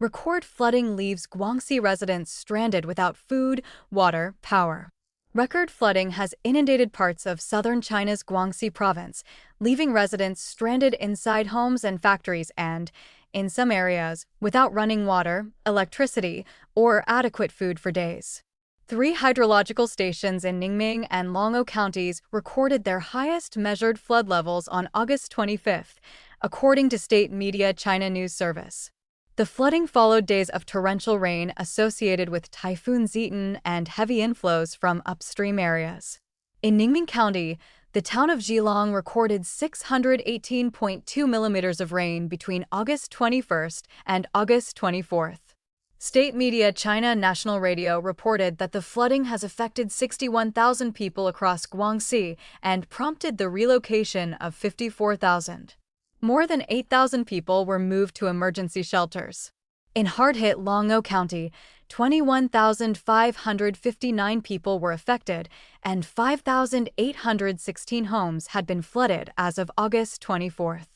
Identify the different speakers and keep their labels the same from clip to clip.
Speaker 1: Record flooding leaves Guangxi residents stranded without food, water, power. Record flooding has inundated parts of southern China's Guangxi province, leaving residents stranded inside homes and factories and, in some areas, without running water, electricity, or adequate food for days. Three hydrological stations in Ningming and Longo counties recorded their highest measured flood levels on August 25, according to state media China News Service. The flooding followed days of torrential rain associated with Typhoon Zitan and heavy inflows from upstream areas. In Ningming County, the town of Zhilong recorded 618.2 millimeters of rain between August 21st and August 24th. State media China National Radio reported that the flooding has affected 61,000 people across Guangxi and prompted the relocation of 54,000. More than 8,000 people were moved to emergency shelters. In hard-hit Longo County, 21,559 people were affected, and 5,816 homes had been flooded as of August 24th.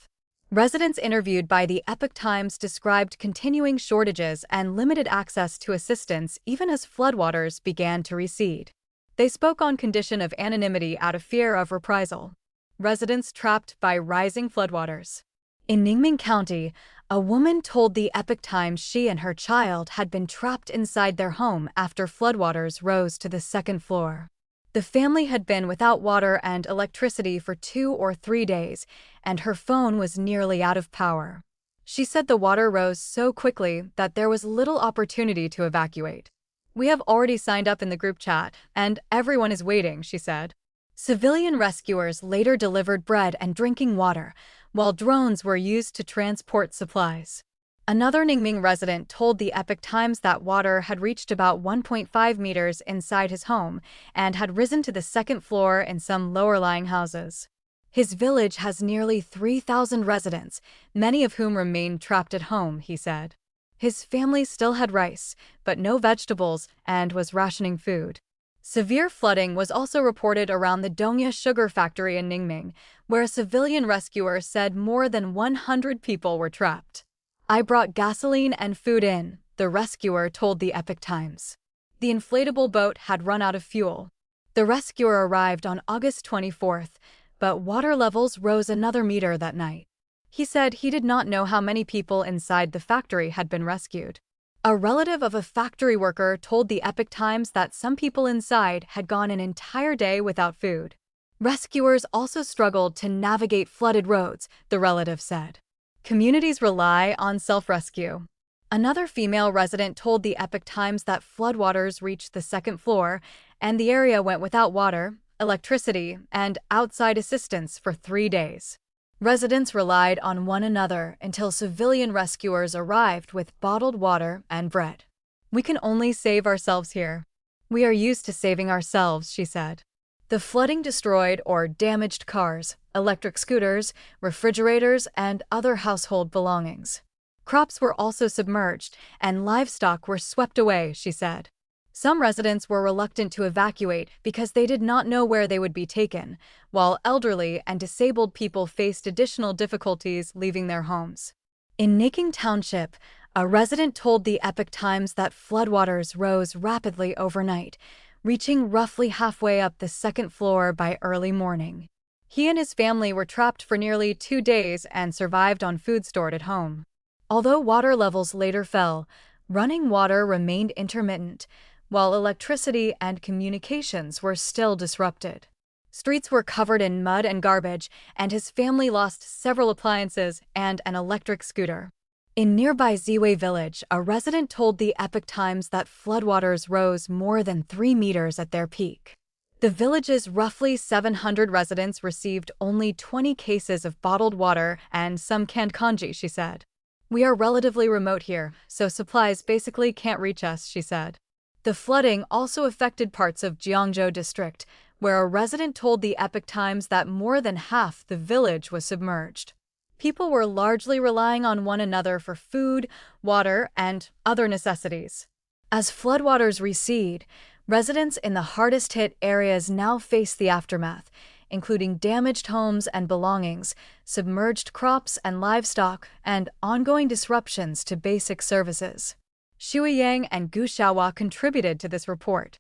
Speaker 1: Residents interviewed by the Epoch Times described continuing shortages and limited access to assistance even as floodwaters began to recede. They spoke on condition of anonymity out of fear of reprisal. Residents trapped by rising floodwaters. In Ningming County, a woman told the Epoch Times she and her child had been trapped inside their home after floodwaters rose to the second floor. The family had been without water and electricity for 2 or 3 days, and her phone was nearly out of power. She said the water rose so quickly that there was little opportunity to evacuate. "We have already signed up in the group chat, and everyone is waiting," she said. Civilian rescuers later delivered bread and drinking water, while drones were used to transport supplies. Another Ningming resident told the Epoch Times that water had reached about 1.5 meters inside his home and had risen to the second floor in some lower-lying houses. His village has nearly 3,000 residents, many of whom remain trapped at home, he said. His family still had rice, but no vegetables, and was rationing food. Severe flooding was also reported around the Dongya sugar factory in Ningming, where a civilian rescuer said more than 100 people were trapped. "I brought gasoline and food in," the rescuer told the Epoch Times. The inflatable boat had run out of fuel. The rescuer arrived on August 24th, but water levels rose another meter that night. He said he did not know how many people inside the factory had been rescued. A relative of a factory worker told the Epoch Times that some people inside had gone an entire day without food. Rescuers also struggled to navigate flooded roads, the relative said. Communities rely on self-rescue. Another female resident told the Epoch Times that floodwaters reached the second floor, and the area went without water, electricity, and outside assistance for 3 days. Residents relied on one another until civilian rescuers arrived with bottled water and bread. "We can only save ourselves here. We are used to saving ourselves," she said. The flooding destroyed or damaged cars, electric scooters, refrigerators, and other household belongings. Crops were also submerged, and livestock were swept away, she said. Some residents were reluctant to evacuate because they did not know where they would be taken, while elderly and disabled people faced additional difficulties leaving their homes. In Naking Township, a resident told the Epoch Times that floodwaters rose rapidly overnight, reaching roughly halfway up the second floor by early morning. He and his family were trapped for nearly 2 days and survived on food stored at home. Although water levels later fell, running water remained intermittent, while electricity and communications were still disrupted. Streets were covered in mud and garbage, and his family lost several appliances and an electric scooter. In nearby Ziwei village, a resident told the Epoch Times that floodwaters rose more than 3 meters at their peak. The village's roughly 700 residents received only 20 cases of bottled water and some canned congee, she said. "We are relatively remote here, so supplies basically can't reach us," she said. The flooding also affected parts of Jiangzhou district, where a resident told the Epoch Times that more than half the village was submerged. People were largely relying on one another for food, water, and other necessities. As floodwaters recede, residents in the hardest-hit areas now face the aftermath, including damaged homes and belongings, submerged crops and livestock, and ongoing disruptions to basic services. Xue Yang and Gu Xiaohua contributed to this report.